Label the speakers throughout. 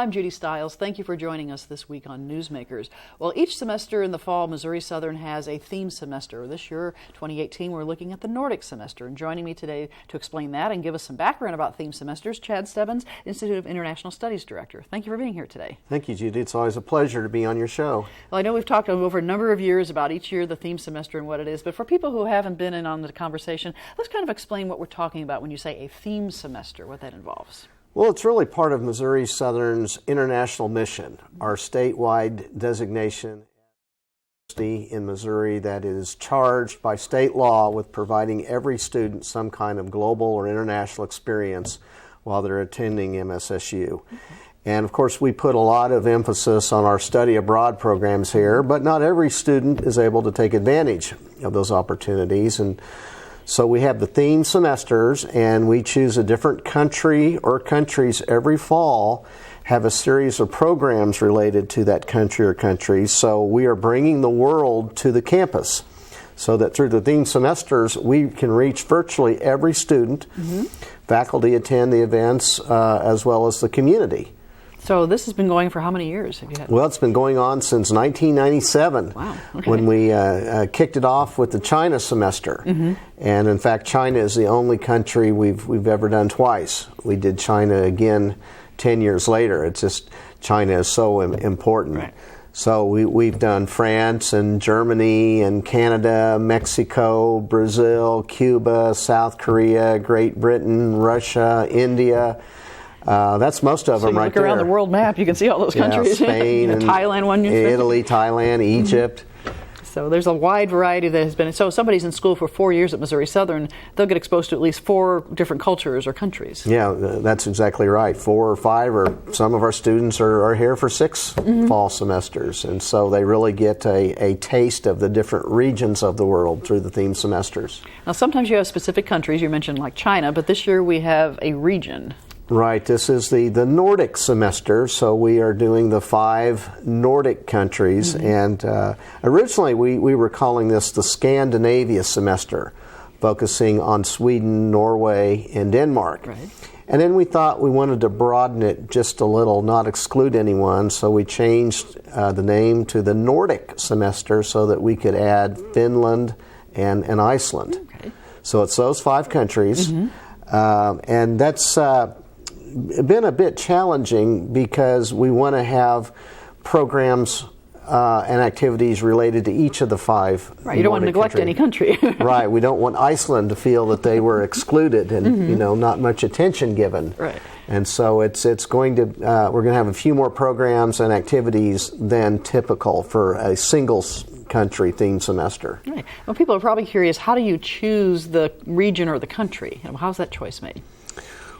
Speaker 1: I'm Judy Stiles. Thank you for joining us this week on Newsmakers. Well, each semester in the fall, Missouri Southern has a theme semester. This year, 2018, we're looking at the Nordic Semester. And joining me today to explain that and give us some background about theme semesters, Chad Stebbins, Institute of International Studies Director. Thank you for being here today.
Speaker 2: Thank you, Judy. It's always a pleasure to be on your show.
Speaker 1: Well, I know we've talked over a number of years about each year, the theme semester and what it is, but for people who haven't been in on the conversation, let's kind of explain what we're talking about when you say a theme semester, what that involves.
Speaker 2: Well, it's really part of Missouri Southern's international mission, our statewide designation in Missouri that is charged by state law with providing every student some kind of global or international experience while they're attending MSSU. And of course, we put a lot of emphasis on our study abroad programs here, but not every student is able to take advantage of those opportunities. And so we have the theme semesters, and we choose a different country or countries every fall, have a series of programs related to that country or countries. So we are bringing the world to the campus so that through the theme semesters, we can reach virtually every student. Faculty attend the events as well as the community.
Speaker 1: So this has been going for how many years have you had?
Speaker 2: Well, it's been going on since 1997,
Speaker 1: wow. Okay.
Speaker 2: When we kicked it off with the China semester. And in fact, China is the only country we've ever done twice. We did China again 10 years later. It's just China is so important.
Speaker 1: Right.
Speaker 2: So we've done France and Germany and Canada, Mexico, Brazil, Cuba, South Korea, Great Britain, Russia, India. That's most of them right there.
Speaker 1: So you look around the world map, you can see all those countries.
Speaker 2: Spain, and
Speaker 1: Thailand, one.
Speaker 2: Italy, Thailand, Egypt.
Speaker 1: So there's a wide variety that has been. So if somebody's in school for 4 years at Missouri Southern, they'll get exposed to at least 4 different cultures or countries.
Speaker 2: Yeah, that's exactly right. 4 or 5, or some of our students are here for 6 fall semesters. And so they really get a taste of the different regions of the world through the theme semesters.
Speaker 1: Now sometimes you have specific countries, you mentioned like China, but this year we have a region.
Speaker 2: Right, this is the Nordic semester, so we are doing the 5 Nordic countries, and originally we were calling this the Scandinavia semester, focusing on Sweden, Norway, and Denmark.
Speaker 1: Right.
Speaker 2: And then we thought we wanted to broaden it just a little, not exclude anyone, so we changed the name to the Nordic semester so that we could add Finland and Iceland.
Speaker 1: Okay.
Speaker 2: So it's those 5 countries, and that's been a bit challenging because we want to have programs and activities related to each of the 5.
Speaker 1: Right, you don't want to neglect any country.
Speaker 2: Right, we don't want Iceland to feel that they were excluded and not much attention given.
Speaker 1: Right.
Speaker 2: And so it's going to we're going to have a few more programs and activities than typical for a single country theme semester.
Speaker 1: Right. Well, people are probably curious, how do you choose the region or the country? How's that choice made?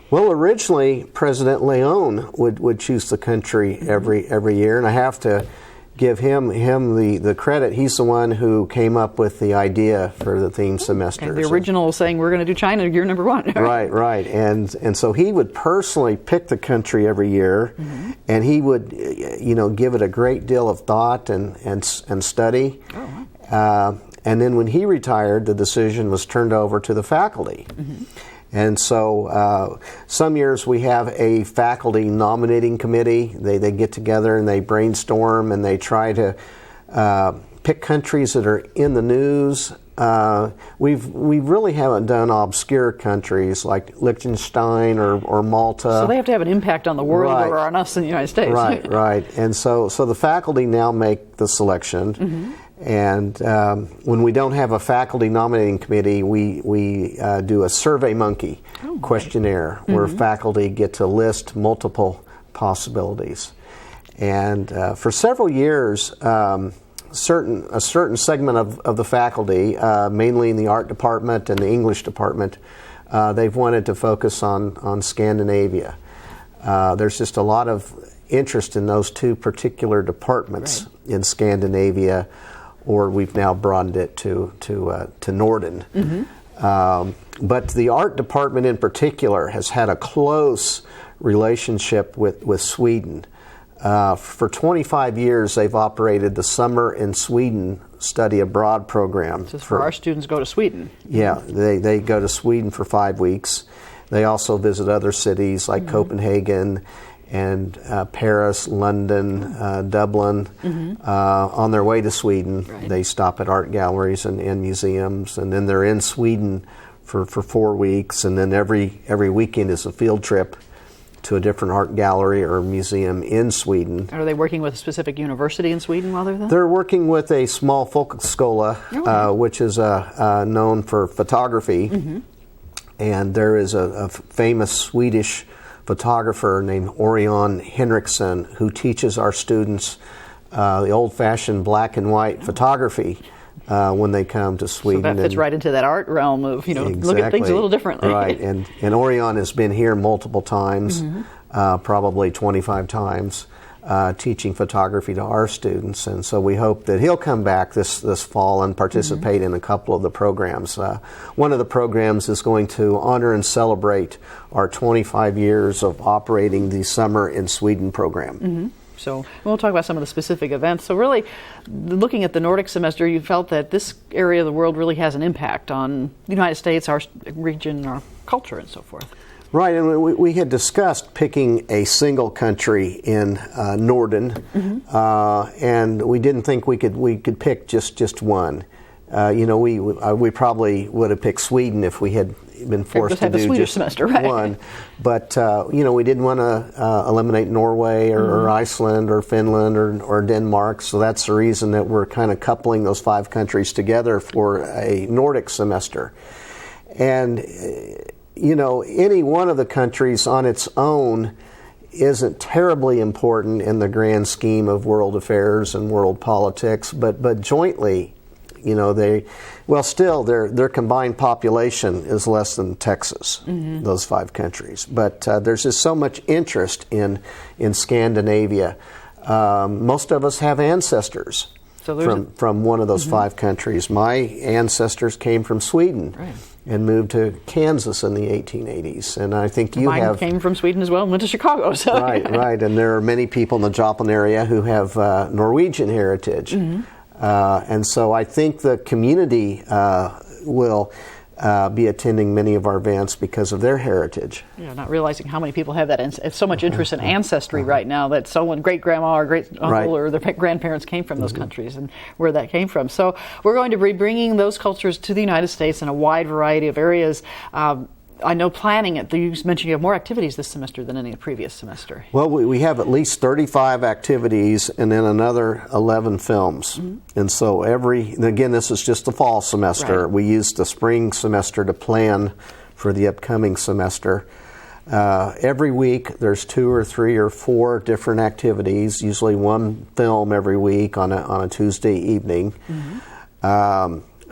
Speaker 2: Well, originally, President Leon would choose the country every year, and I have to give him the credit. He's the one who came up with the idea for the theme semester.
Speaker 1: Okay, the original saying, we're going to do China year number 1.
Speaker 2: Right. And so he would personally pick the country every year, and he would, give it a great deal of thought and study.
Speaker 1: Oh, wow.
Speaker 2: And then when he retired, the decision was turned over to the faculty. And so some years we have a faculty nominating committee. They get together and they brainstorm and they try to pick countries that are in the news. We really haven't done obscure countries like Liechtenstein or Malta.
Speaker 1: So they have to have an impact on the world or on us in the United States.
Speaker 2: Right. And so the faculty now make the selection. And when we don't have a faculty nominating committee, we do a SurveyMonkey questionnaire where faculty get to list multiple possibilities. And for several years, a certain segment of the faculty, mainly in the art department and the English department, they've wanted to focus on Scandinavia. There's just a lot of interest in those 2 particular departments in Scandinavia, or we've now broadened it to Norden. But the art department in particular has had a close relationship with Sweden. For 25 years, they've operated the Summer in Sweden Study Abroad program.
Speaker 1: Just for our students go to Sweden.
Speaker 2: Yeah, they go to Sweden for 5 weeks. They also visit other cities like Copenhagen and Paris, London, Dublin. On their way to Sweden, they stop at art galleries and museums, and then they're in Sweden for 4 weeks, and then every weekend is a field trip to a different art gallery or museum in Sweden.
Speaker 1: Are they working with a specific university in Sweden while they're there?
Speaker 2: They're working with a small folkhögskola, which is known for photography. And there is a famous Swedish photographer named Orion Henriksson who teaches our students the old-fashioned black and white photography when they come to Sweden.
Speaker 1: So that fits right into that art realm of, look at things a little differently.
Speaker 2: Right, and Orion has been here multiple times, probably 25 times, teaching photography to our students. And so we hope that he'll come back this fall and participate in a couple of the programs. One of the programs is going to honor and celebrate our 25 years of operating the Summer in Sweden program.
Speaker 1: So we'll talk about some of the specific events. So really, looking at the Nordic semester, you felt that this area of the world really has an impact on the United States, our region, our culture, and so forth.
Speaker 2: Right, and we had discussed picking a single country in Norden, and we didn't think we could pick just one. We probably would have picked Sweden if we had been forced to do just semester, one. But we didn't want to eliminate Norway or Iceland or Finland or Denmark. So that's the reason that we're kind of coupling those 5 countries together for a Nordic semester. And any one of the countries on its own isn't terribly important in the grand scheme of world affairs and world politics, but jointly, their combined population is less than Texas, those 5 countries. But there's just so much interest in Scandinavia. Most of us have ancestors from one of those 5 countries. My ancestors came from Sweden. And moved to Kansas in the 1880s, and I think
Speaker 1: Mine came from Sweden as well and went to Chicago. So.
Speaker 2: Right, and there are many people in the Joplin area who have Norwegian heritage, and so I think the community will be attending many of our events because of their heritage.
Speaker 1: Yeah, not realizing how many people have that so much interest in ancestry right now that someone, great grandma or great uncle or their grandparents came from those countries and where that came from. So we're going to be bringing those cultures to the United States in a wide variety of areas. I know planning it, you mentioned you have more activities this semester than any previous semester.
Speaker 2: Well, we have at least 35 activities and then another 11 films. And so again, this is just the fall semester. We used the spring semester to plan for the upcoming semester. Every week there's 2 or 3 or 4 different activities, usually one film every week on a Tuesday evening.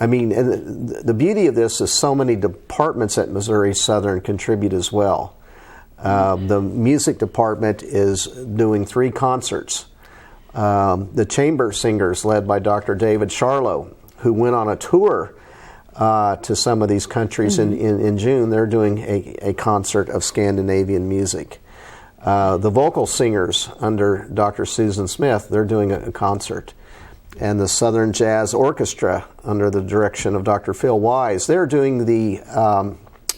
Speaker 2: And the beauty of this is so many departments at Missouri Southern contribute as well. The music department is doing 3 concerts. The chamber singers, led by Dr. David Charlo, who went on a tour to some of these countries in June, they're doing a concert of Scandinavian music. The vocal singers under Dr. Susan Smith, they're doing a concert. And the Southern Jazz Orchestra, under the direction of Dr. Phil Wise, they're doing the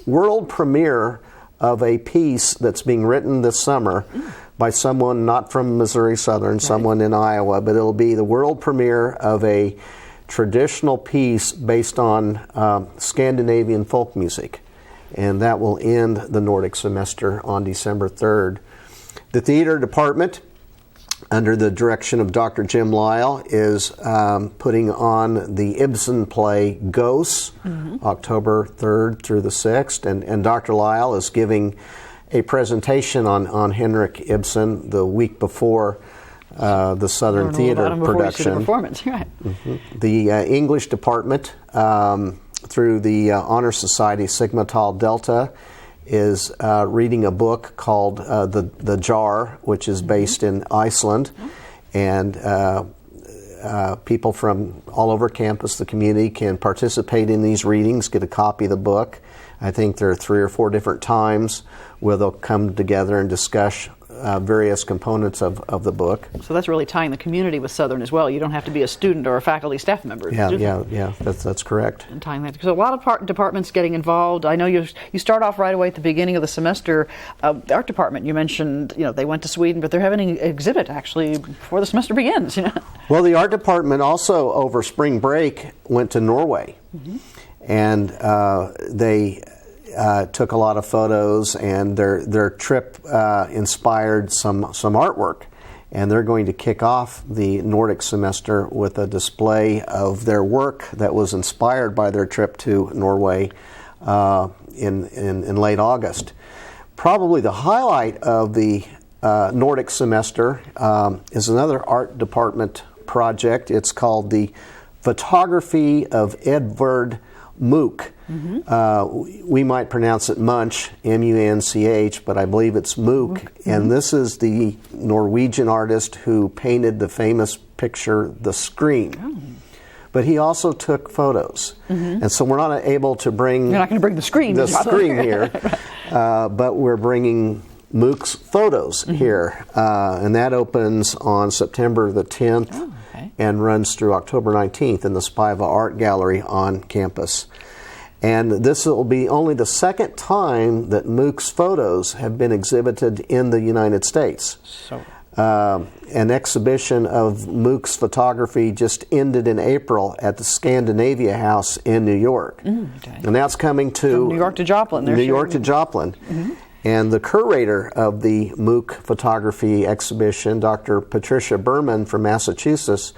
Speaker 2: world premiere of a piece that's being written this summer by someone not from Missouri Southern, someone in Iowa, but it'll be the world premiere of a traditional piece based on Scandinavian folk music. And that will end the Nordic semester on December 3rd. The theater department, under the direction of Dr. Jim Lyle, is putting on the Ibsen play Ghosts, October 3rd through the 6th. And Dr. Lyle is giving a presentation on Henrik Ibsen the week before the Southern Theater production.
Speaker 1: The performance, right.
Speaker 2: The English department, through the Honor Society Sigma Tau Delta, is reading a book called The Jar, which is based in Iceland. And people from all over campus, the community, can participate in these readings, get a copy of the book. I think there are 3 or 4 different times where they'll come together and discuss various components of the book.
Speaker 1: So that's really tying the community with Southern as well. You don't have to be a student or a faculty staff member.
Speaker 2: Yeah, that's correct.
Speaker 1: And tying that, because a lot of departments getting involved. I know you start off right away at the beginning of the semester. The art department, you mentioned, they went to Sweden, but they're having an exhibit actually before the semester begins.
Speaker 2: Well, the art department also over spring break went to Norway, and they took a lot of photos, and their trip inspired some artwork. And they're going to kick off the Nordic semester with a display of their work that was inspired by their trip to Norway in late August. Probably the highlight of the Nordic semester is another art department project. It's called the Photography of Edvard Mook. We might pronounce it Munch, M-U-N-C-H, but I believe it's Mook. And this is the Norwegian artist who painted the famous picture, The Scream. But he also took photos. And so we're not able to bring...
Speaker 1: You're not going to bring the Scream.
Speaker 2: The Scream here, but we're bringing Mook's photos here. And that opens on September the 10th and runs through October 19th in the Spiva Art Gallery on campus. And this will be only the second time that Mook's photos have been exhibited in the United States.
Speaker 1: So,
Speaker 2: an exhibition of Mook's photography just ended in April at the Scandinavia House in New York. And that's coming to...
Speaker 1: From New York to Joplin.
Speaker 2: New York to Joplin. And the curator of the Mook photography exhibition, Dr. Patricia Berman from Massachusetts,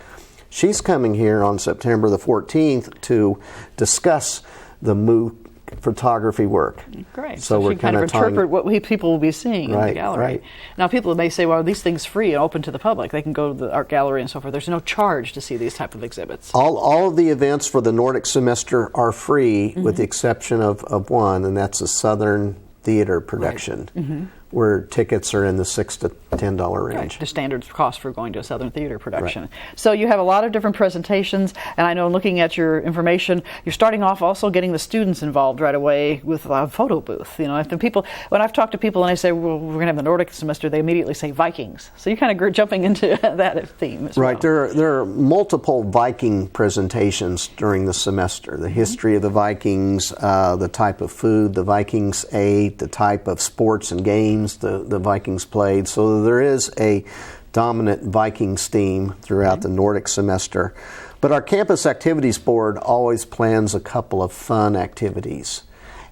Speaker 2: she's coming here on September the 14th to discuss the Mook photography work.
Speaker 1: Great.
Speaker 2: So we're
Speaker 1: she kind of interpret what people will be seeing in the gallery.
Speaker 2: Right.
Speaker 1: Now, people may say, well, are these things free and open to the public? They can go to the art gallery and so forth. There's no charge to see these type of exhibits.
Speaker 2: All of the events for the Nordic semester are free with the exception of one, and that's a Southern theater production, where tickets are in the $6 to $10 range.
Speaker 1: Right, the standard cost for going to a Southern theater production. So you have a lot of different presentations, and I know looking at your information, you're starting off also getting the students involved right away with a photo booth. If the people, when I've talked to people and I say, well, we're going to have the Nordic semester, they immediately say Vikings. So you kind of jumping into that theme as well.
Speaker 2: Right, there are multiple Viking presentations during the semester. The history of the Vikings, the type of food the Vikings ate, the type of sports and games the Vikings played. So there is a dominant Vikings theme throughout the Nordic semester. But our campus activities board always plans a couple of fun activities.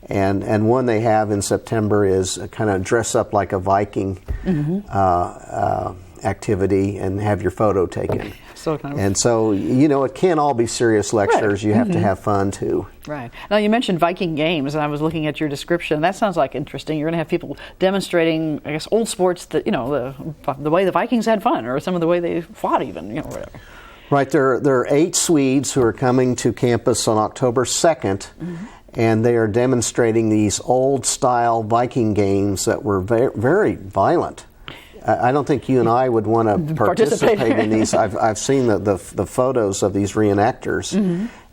Speaker 2: And one they have in September is kind of dress up like a Viking activity and have your photo taken.
Speaker 1: So kind of
Speaker 2: and so, it can't all be serious lectures. You have to have fun, too.
Speaker 1: Right. Now, you mentioned Viking games, and I was looking at your description. That sounds like interesting. You're going to have people demonstrating, I guess, old sports that, the way the Vikings had fun, or some of the way they fought even, whatever.
Speaker 2: Right. There are 8 Swedes who are coming to campus on October 2nd, and they are demonstrating these old-style Viking games that were very violent. I don't think you and I would want to participate in these. I've seen the photos of these reenactors,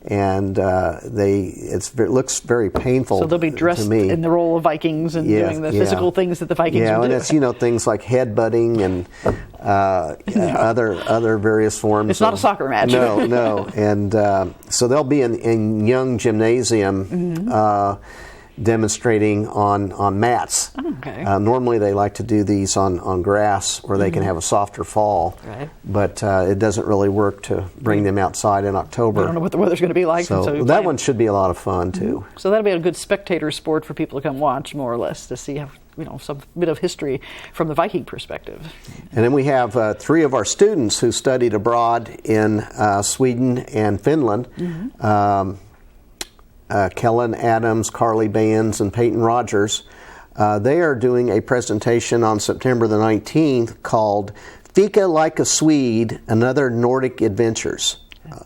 Speaker 2: and it looks very painful.
Speaker 1: So they'll be dressed in the role of Vikings and doing the physical things that the Vikings would do.
Speaker 2: And it's things like headbutting and other various forms.
Speaker 1: It's not a soccer match.
Speaker 2: No, and so they'll be in Young Gymnasium. Demonstrating on mats. Normally they like to do these on grass where they can have a softer fall, but it doesn't really work to bring them outside in October.
Speaker 1: I don't know what the weather's going to be like.
Speaker 2: So that one should be a lot of fun too.
Speaker 1: So that'll be a good spectator sport for people to come watch, more or less, to see how, some bit of history from the Viking perspective.
Speaker 2: And then we have 3 of our students who studied abroad in Sweden and Finland. Kellen Adams, Carly Bands, and Peyton Rogers. They are doing a presentation on September the 19th called Fika Like a Swede, Another Nordic Adventures.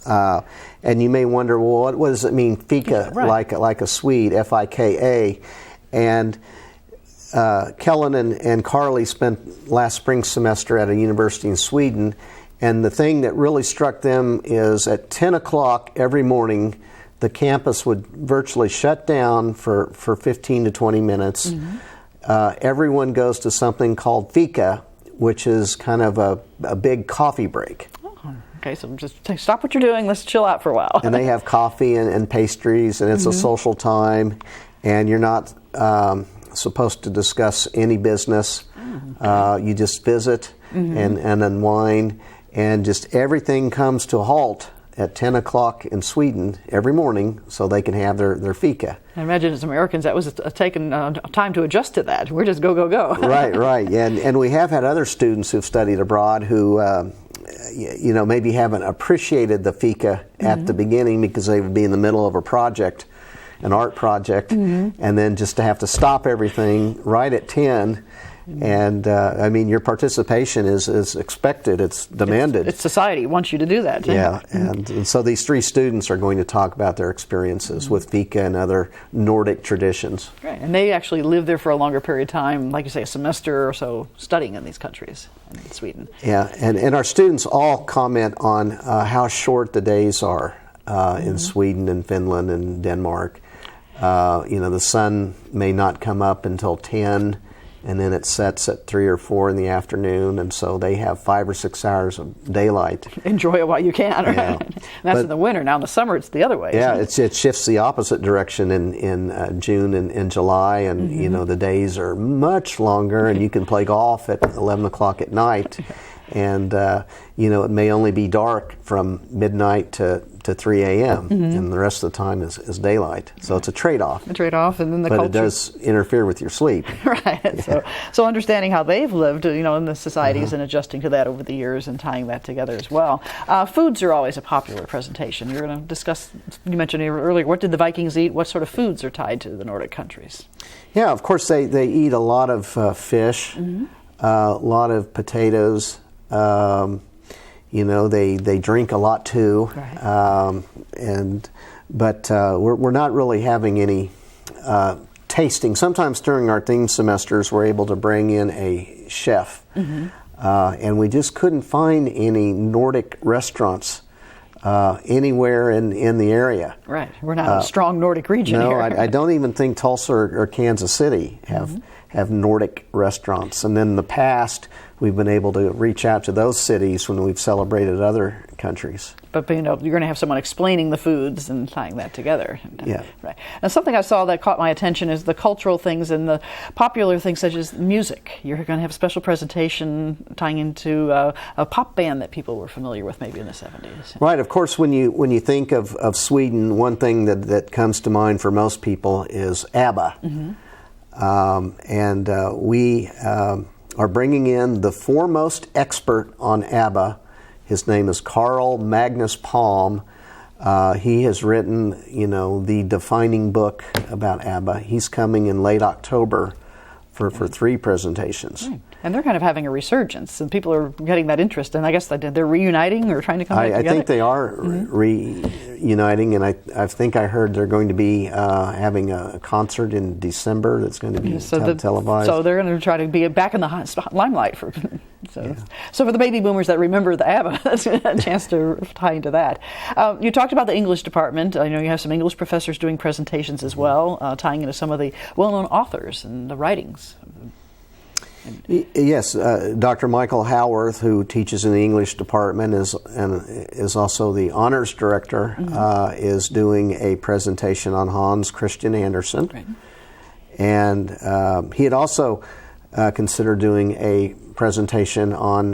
Speaker 2: And you may wonder, well, what does it mean, Fika like a Swede, F-I-K-A? And Kellen and Carly spent last spring semester at a university in Sweden, and the thing that really struck them is at 10 o'clock every morning, the campus would virtually shut down for 15 to 20 minutes, everyone goes to something called fika, which is kind of a big coffee break.
Speaker 1: Okay, so just stop what you're doing. Let's chill out for a while.
Speaker 2: And they have coffee and pastries, and it's a social time, and you're not supposed to discuss any business. You just visit and unwind, and just everything comes to a halt at 10 o'clock in Sweden every morning so they can have their fika.
Speaker 1: I imagine as Americans that was taken time to adjust to that. We're just go, go, go.
Speaker 2: Right. And we have had other students who've studied abroad who maybe haven't appreciated the fika at the beginning because they would be in the middle of a project, an art project, and then just to have to stop everything right at 10. And your participation is expected. It's demanded.
Speaker 1: It's society wants you to do that.
Speaker 2: Yeah, and so these three students are going to talk about their experiences with fika and other Nordic traditions.
Speaker 1: Right, and they actually live there for a longer period of time, like you say, a semester or so, studying in these countries in Sweden.
Speaker 2: Yeah, and our students all comment on how short the days are in Sweden and Finland and Denmark. The sun may not come up until 10. And then it sets at 3 or 4 in the afternoon, and so they have 5 or 6 hours of daylight.
Speaker 1: Enjoy it while you can, right?
Speaker 2: Yeah.
Speaker 1: That's in the winter. Now in the summer, it's the other way.
Speaker 2: Yeah, it shifts the opposite direction in June and July, and the days are much longer, and you can play golf at 11 o'clock at night, and it may only be dark from midnight to 3 a.m. And the rest of the time is daylight. So it's a trade-off.
Speaker 1: A trade-off, and then the culture.
Speaker 2: But it does interfere with your sleep.
Speaker 1: Right. Yeah. So understanding how they've lived, in the societies and adjusting to that over the years and tying that together as well. Foods are always a popular presentation. You're going to discuss, you mentioned earlier, what did the Vikings eat? What sort of foods are tied to the Nordic countries? Yeah,
Speaker 2: of course, they eat a lot of fish, a lot of potatoes. They drink a lot too,
Speaker 1: right.
Speaker 2: But we're not really having any tasting. Sometimes during our theme semesters, we're able to bring in a chef, and we just couldn't find any Nordic restaurants anywhere in the area.
Speaker 1: Right, we're not a strong Nordic region
Speaker 2: here.
Speaker 1: No,
Speaker 2: I don't even think Tulsa or Kansas City have Nordic restaurants. And then in the past, we've been able to reach out to those cities when we've celebrated other countries.
Speaker 1: But you're going to have someone explaining the foods and tying that together.
Speaker 2: Yeah.
Speaker 1: Right. Now, something I saw that caught my attention is the cultural things and the popular things such as music. You're going to have a special presentation tying into a pop band that people were familiar with maybe in the 70s.
Speaker 2: Right. Of course, when you think of Sweden, one thing that comes to mind for most people is ABBA. We are bringing in the foremost expert on ABBA. His name is Carl Magnus Palm. He has written, the defining book about ABBA. He's coming in late October for 3 presentations.
Speaker 1: Right. And they're kind of having a resurgence, and people are getting that interest. And I guess they're reuniting or trying to come back together.
Speaker 2: I think they are reuniting, and I think I heard they're going to be having a concert in December that's going to be televised.
Speaker 1: So they're going to try to be back in the limelight for. So for the baby boomers that remember the ABBA, that's a chance to tie into that. You talked about the English department. I know you have some English professors doing presentations as well, tying into some of the well-known authors and the writings.
Speaker 2: Yes, Dr. Michael Howarth, who teaches in the English department, is also the honors director, is doing a presentation on Hans Christian Andersen.
Speaker 1: Right.
Speaker 2: And he had also considered doing a presentation on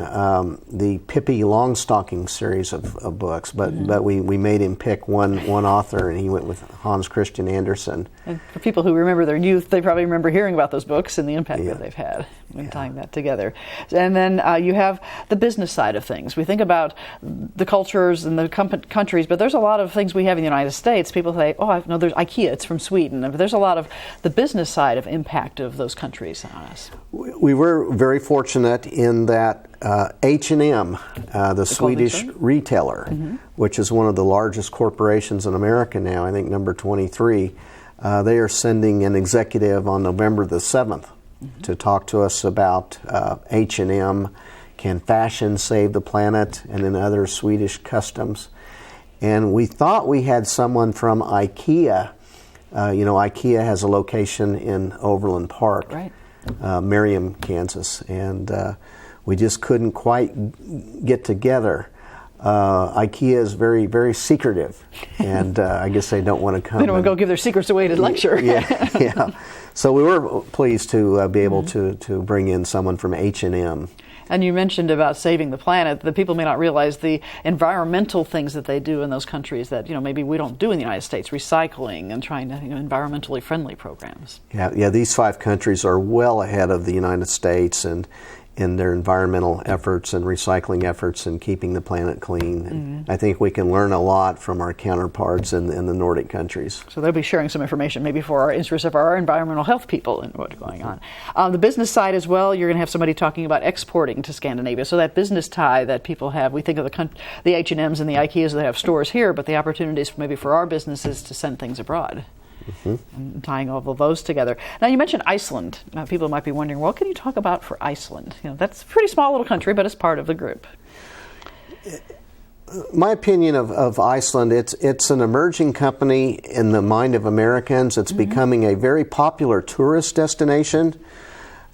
Speaker 2: the Pippi Longstocking series of books, but we made him pick one author, and he went with Hans Christian Andersen.
Speaker 1: And for people who remember their youth, they probably remember hearing about those books and the impact that they've had when tying that together. And then you have the business side of things. We think about the cultures and the countries, but there's a lot of things we have in the United States. People say, I know there's IKEA, it's from Sweden. But there's a lot of the business side of impact of those countries on us.
Speaker 2: We were very fortunate in that H&M, the Swedish retailer, which is one of the largest corporations in America now, I think number 23, they are sending an executive on November the 7th to talk to us about H&M, can fashion save the planet, and then other Swedish customs. And we thought we had someone from IKEA. IKEA has a location in Overland Park.
Speaker 1: Right.
Speaker 2: Merriam, Kansas, and we just couldn't quite get together. IKEA is very, very secretive, and I guess they don't want to come.
Speaker 1: They don't want to go give their secrets away to lecture.
Speaker 2: Yeah. So we were pleased to be able to bring in someone from H&M.
Speaker 1: And you mentioned about saving the planet. The people may not realize the environmental things that they do in those countries that maybe we don't do in the United States, recycling and trying to environmentally friendly programs.
Speaker 2: Yeah. These 5 countries are well ahead of the United States and in their environmental efforts and recycling efforts and keeping the planet clean. And I think we can learn a lot from our counterparts in the Nordic countries.
Speaker 1: So they'll be sharing some information maybe for our interest of our environmental health people and what's going on. The business side as well, you're going to have somebody talking about exporting to Scandinavia. So that business tie that people have, we think of the H&Ms and the IKEAs that have stores here, but the opportunities maybe for our businesses to send things abroad. And tying all of those together. Now, you mentioned Iceland. People might be wondering, what can you talk about for Iceland? That's a pretty small little country, but it's part of the group.
Speaker 2: My opinion of Iceland, it's an emerging company in the mind of Americans. It's becoming a very popular tourist destination.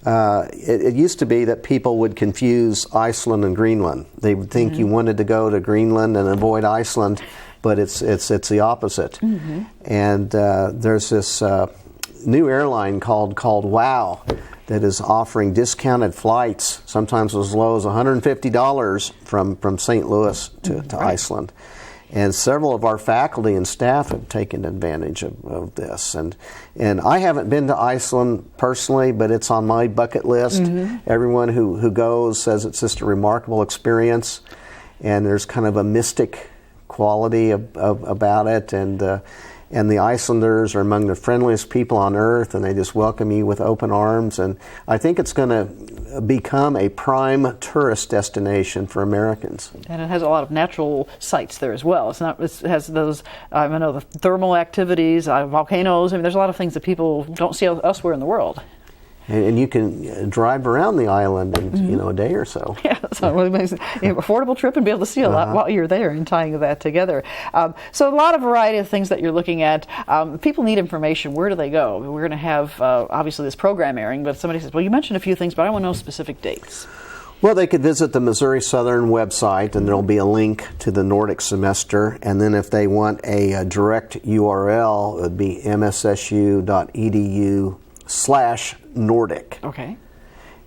Speaker 2: It used to be that people would confuse Iceland and Greenland. They would think you wanted to go to Greenland and avoid Iceland, but it's the opposite. And there's this new airline called WOW that is offering discounted flights, sometimes as low as $150 from St. Louis to Iceland. And several of our faculty and staff have taken advantage of this. And I haven't been to Iceland personally, but it's on my bucket list. Everyone who goes says it's just a remarkable experience, and there's kind of a mystic quality about it, and the Icelanders are among the friendliest people on earth, and they just welcome you with open arms. And I think it's going to become a prime tourist destination for Americans.
Speaker 1: And it has a lot of natural sites there as well. It has those, the thermal activities, volcanoes. There's a lot of things that people don't see elsewhere in the world.
Speaker 2: And you can drive around the island in a day or so.
Speaker 1: Yeah, so it makes an affordable trip and be able to see a lot while you're there and tying that together. So a lot of variety of things that you're looking at. People need information. Where do they go? We're going to have, obviously, this program airing, but somebody says, well, you mentioned a few things, but I want to know specific dates.
Speaker 2: Well, they could visit the Missouri Southern website, and there'll be a link to the Nordic Semester. And then if they want a direct URL, it would be mssu.edu/Nordic.
Speaker 1: Okay.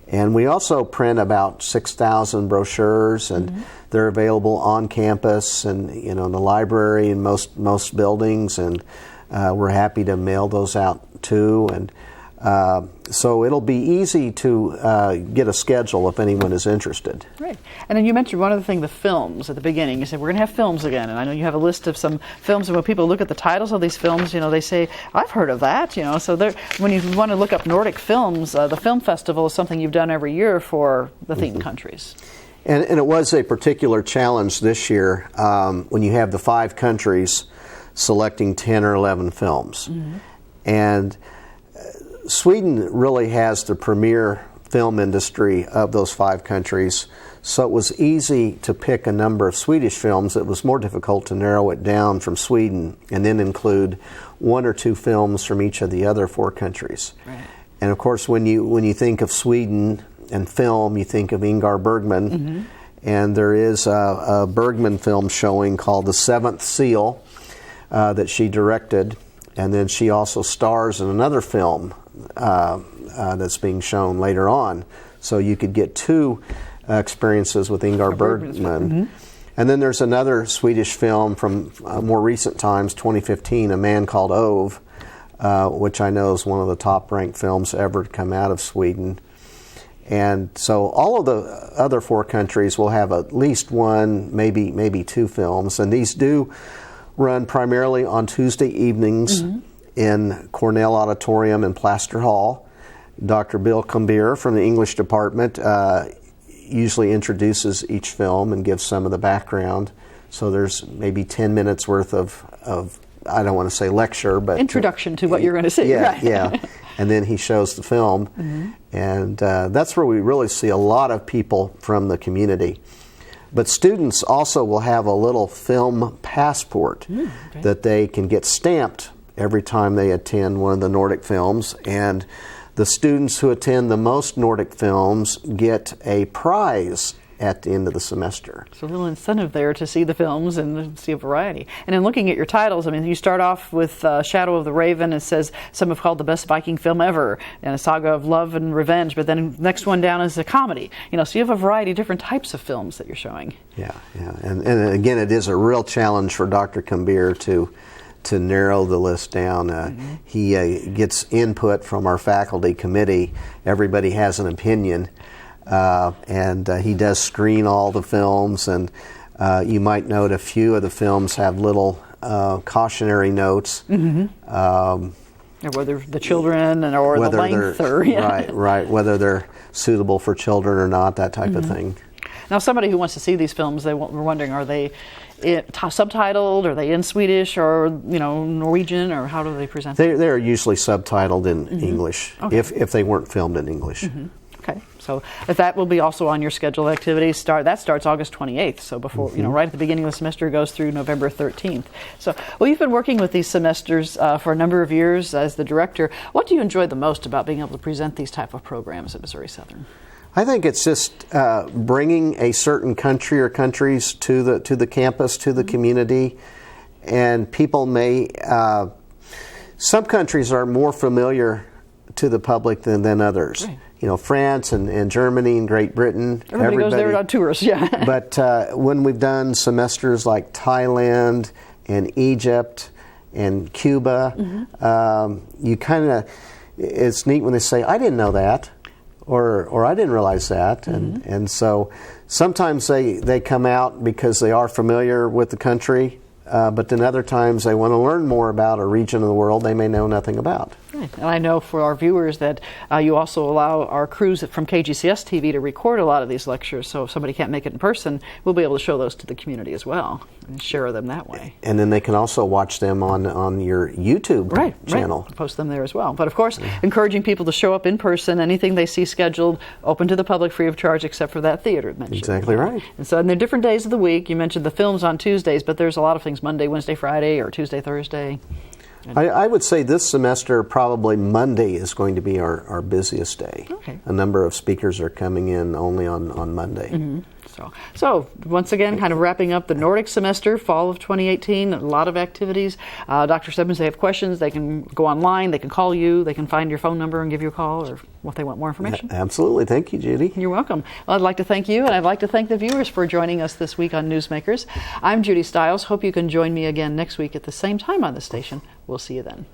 Speaker 2: And we also print about 6,000 brochures, and they're available on campus and in the library in most buildings, and we're happy to mail those out too. And so it'll be easy to get a schedule if anyone is interested.
Speaker 1: Right. And then you mentioned one other thing, the films at the beginning. You said we're going to have films again, and I know you have a list of some films, and when people look at the titles of these films, they say, I've heard of that, so when you want to look up Nordic films, the film festival is something you've done every year for the themed countries.
Speaker 2: And it was a particular challenge this year when you have the 5 countries selecting 10 or 11 films. And Sweden really has the premier film industry of those 5 countries, so it was easy to pick a number of Swedish films. It was more difficult to narrow it down from Sweden and then include 1 or 2 films from each of the other 4 countries. Right. And of course, when you think of Sweden and film, you think of Ingmar Bergman, and there is a Bergman film showing called The Seventh Seal that she directed, and then she also stars in another film that's being shown later on. So you could get 2 experiences with Ingmar Bergman. And then there's another Swedish film from more recent times, 2015, A Man Called Ove, which I know is one of the top-ranked films ever to come out of Sweden. And so all of the other 4 countries will have at least 1, maybe 2 films. And these do run primarily on Tuesday evenings in Cornell Auditorium in Plaster Hall. Dr. Bill Combeer from the English department usually introduces each film and gives some of the background. So there's maybe 10 minutes worth of I don't want to say lecture, but
Speaker 1: introduction to what you're going to see.
Speaker 2: Yeah,
Speaker 1: right.
Speaker 2: Yeah. And then he shows the film. And that's where we really see a lot of people from the community. But students also will have a little film passport that they can get stamped every time they attend one of the Nordic films, and The students who attend the most Nordic films get a prize at the end of the semester.
Speaker 1: So a little incentive there to see the films and see a variety. And in looking at your titles, I mean, you start off with Shadow of the Raven. It says some have called the best Viking film ever, and a saga of love and revenge. But then next one down is a comedy. So you have a variety of different types of films that you're showing.
Speaker 2: Yeah. And again, it is a real challenge for Dr. Kambir to narrow the list down. He gets input from our faculty committee. Everybody has an opinion. And he does screen all the films, and you might note a few of the films have little cautionary notes.
Speaker 1: Whether the children or the length.
Speaker 2: Right, whether they're suitable for children or not, that type of thing.
Speaker 1: Now, somebody who wants to see these films, they were wondering, are they subtitled, are they in Swedish or Norwegian, or how do they present them?
Speaker 2: They're usually subtitled in English, if they weren't filmed in English.
Speaker 1: Okay, so if that will be also on your scheduled activities, that starts August 28th. So before, right at the beginning of the semester, goes through November 13th. So, well, you've been working with these semesters for a number of years as the director. What do you enjoy the most about being able to present these type of programs at Missouri Southern?
Speaker 2: I think it's just bringing a certain country or countries to the campus, to the community, and people may. Some countries are more familiar to the public than others. Right. France and Germany and Great Britain.
Speaker 1: Everybody goes there on tours, yeah.
Speaker 2: But when we've done semesters like Thailand and Egypt and Cuba, you kind of, it's neat when they say, I didn't know that, or I didn't realize that. And so sometimes they come out because they are familiar with the country, but then other times they want to learn more about a region of the world they may know nothing about.
Speaker 1: Right. And I know for our viewers that you also allow our crews from KGCS-TV to record a lot of these lectures, so if somebody can't make it in person, we'll be able to show those to the community as well and share them that way.
Speaker 2: And then they can also watch them on your YouTube channel.
Speaker 1: Right. Post them there as well. But of course, encouraging people to show up in person, anything they see scheduled, open to the public free of charge except for that theater mentioned.
Speaker 2: Exactly right.
Speaker 1: And so they're different days of the week. You mentioned the films on Tuesdays, but there's a lot of things Monday, Wednesday, Friday, or Tuesday, Thursday.
Speaker 2: I would say this semester probably Monday is going to be our busiest day.
Speaker 1: Okay.
Speaker 2: A number of speakers are coming in only on Monday.
Speaker 1: So once again, kind of wrapping up the Nordic semester, fall of 2018, a lot of activities. Dr. Stebbins, they have questions, they can go online, they can call you, they can find your phone number and give you a call, or if they want more information.
Speaker 2: Absolutely. Thank you, Judy.
Speaker 1: You're welcome. Well, I'd like to thank you, and I'd like to thank the viewers for joining us this week on Newsmakers. I'm Judy Stiles. Hope you can join me again next week at the same time on the station. We'll see you then.